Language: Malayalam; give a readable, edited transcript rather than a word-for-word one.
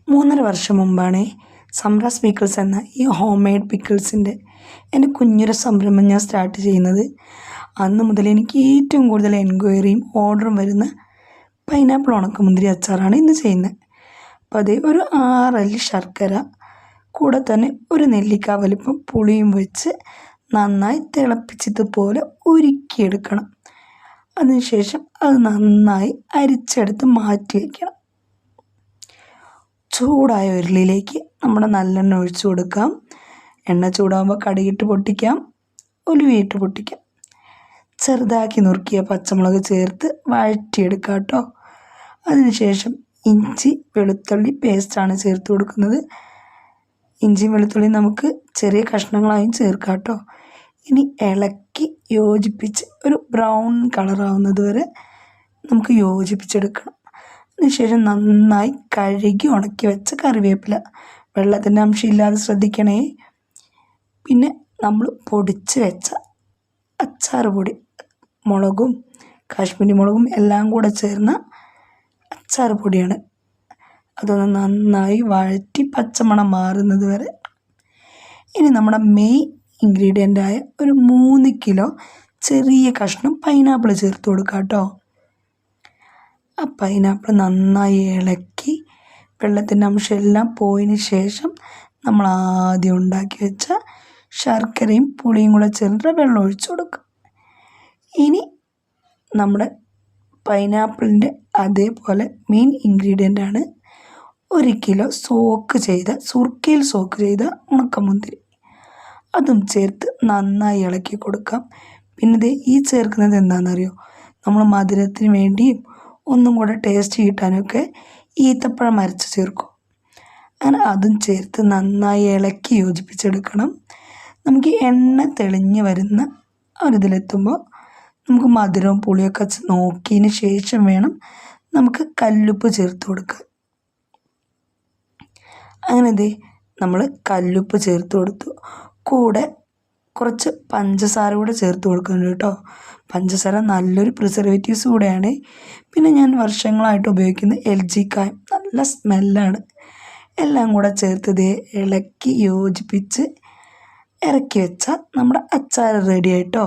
3.5 വർഷം മുമ്പാണ് സംറാസ് പിക്കിൾസ് എന്ന ഈ ഹോം മെയ്ഡ് പിക്കിൾസിൻ്റെ എൻ്റെ കുഞ്ഞൊരു സംരംഭം ഞാൻ സ്റ്റാർട്ട് ചെയ്യുന്നത്. അന്ന് മുതൽ എനിക്ക് ഏറ്റവും കൂടുതൽ എൻക്വയറിയും ഓർഡറും വരുന്ന പൈനാപ്പിൾ ഉണക്കമുന്തിരി അച്ചാറാണ് ഇന്ന് ചെയ്യുന്നത്. അപ്പോൾ അതേ ഒരു 6 അല്ലി ശർക്കര, കൂടെ തന്നെ ഒരു നെല്ലിക്ക വലിപ്പം പുളിയും വെച്ച് നന്നായി തിളപ്പിച്ചതുപോലെ ഉരുക്കിയെടുക്കണം. അതിനുശേഷം അത് നന്നായി അരിച്ചെടുത്ത് മാറ്റി വയ്ക്കണം. ചൂടായ ഉരുളിയിലേക്ക് നമ്മുടെ നല്ലെണ്ണ ഒഴിച്ചു കൊടുക്കാം. എണ്ണ ചൂടാകുമ്പോൾ കടുകിട്ട് പൊട്ടിക്കാം, ഉലുവയിട്ട് പൊട്ടിക്കാം. ചെറുതാക്കി നുറുക്കിയ പച്ചമുളക് ചേർത്ത് വഴറ്റിയെടുക്കാം കേട്ടോ. അതിനുശേഷം ഇഞ്ചി വെളുത്തുള്ളി പേസ്റ്റാണ് ചേർത്ത് കൊടുക്കുന്നത്. ഇഞ്ചിയും വെളുത്തുള്ളിയും നമുക്ക് ചെറിയ കഷ്ണങ്ങളായും ചേർക്കാം കേട്ടോ. ഇനി ഇളക്കി യോജിപ്പിച്ച് ഒരു ബ്രൗൺ കളറാവുന്നത് വരെ നമുക്ക് യോജിപ്പിച്ചെടുക്കണം. അതിനുശേഷം നന്നായി കഴുകി ഉണക്കി വെച്ച കറിവേപ്പില, വെള്ളത്തിൻ്റെ അംശമില്ലാതെ ശ്രദ്ധിക്കണേ. പിന്നെ നമ്മൾ പൊടിച്ച് വെച്ച അച്ചാർ പൊടി, മുളകും കാശ്മീരി മുളകും എല്ലാം കൂടെ ചേർന്ന അച്ചാർ പൊടിയാണ്. അതൊന്ന് നന്നായി വഴറ്റി പച്ചമണം മാറുന്നത് വരെ. ഇനി നമ്മുടെ മെയിൻ ഇൻഗ്രീഡിയൻ്റായ ഒരു 3 കിലോ ചെറിയ കഷ്ണം പൈനാപ്പിൾ ചേർത്ത് കൊടുക്കാം കേട്ടോ. ആ പൈനാപ്പിൾ നന്നായി ഇളക്കി വെള്ളത്തിൻ്റെ അംശമെല്ലാം പോയതിന് ശേഷം നമ്മൾ ആദ്യം ഉണ്ടാക്കി വെച്ച ശർക്കരയും പുളിയും കൂടെ ചേർത്ത് വെള്ളം ഒഴിച്ചു കൊടുക്കുക. ഇനി നമ്മുടെ പൈനാപ്പിളിൻ്റെ അതേപോലെ മെയിൻ ഇൻഗ്രീഡിയൻ്റാണ് 1 കിലോ സുർക്കയിൽ സോക്ക് ചെയ്ത ഉണക്കമുന്തിരി. അതും ചേർത്ത് നന്നായി ഇളക്കി കൊടുക്കാം. പിന്നെ ഈ ചേർക്കുന്നത് എന്താണെന്നറിയോ, നമ്മൾ മധുരത്തിന് വേണ്ടിയും ഒന്നും കൂടെ ടേസ്റ്റ് കിട്ടാനൊക്കെ ഈത്തപ്പഴം അരച്ച് ചേർക്കും. അങ്ങനെ അതും ചേർത്ത് നന്നായി ഇളക്കി യോജിപ്പിച്ചെടുക്കണം. നമുക്ക് എണ്ണ തെളിഞ്ഞ് വരുന്ന ഒരിതിലെത്തുമ്പോൾ നമുക്ക് മധുരവും പുളിയൊക്കെ നോക്കിയതിന് ശേഷം വേണം നമുക്ക് കല്ലുപ്പ് ചേർത്ത് കൊടുക്കുക. അങ്ങനെ നമ്മൾ കല്ലുപ്പ് ചേർത്ത് കൊടുത്തു. കൂടെ കുറച്ച് പഞ്ചസാര കൂടെ ചേർത്ത് കൊടുക്കുന്നുണ്ട് കേട്ടോ. പഞ്ചസാര നല്ലൊരു പ്രിസർവേറ്റീവ്സ് കൂടെയാണ്. പിന്നെ ഞാൻ വർഷങ്ങളായിട്ട് ഉപയോഗിക്കുന്ന LG കായം, നല്ല സ്മെല്ലാണ്. എല്ലാം കൂടെ ചേർത്ത് ഇളക്കി യോജിപ്പിച്ച് ഇറക്കി വെച്ചാൽ നമ്മുടെ അച്ചാർ റെഡി ആയിട്ടോ.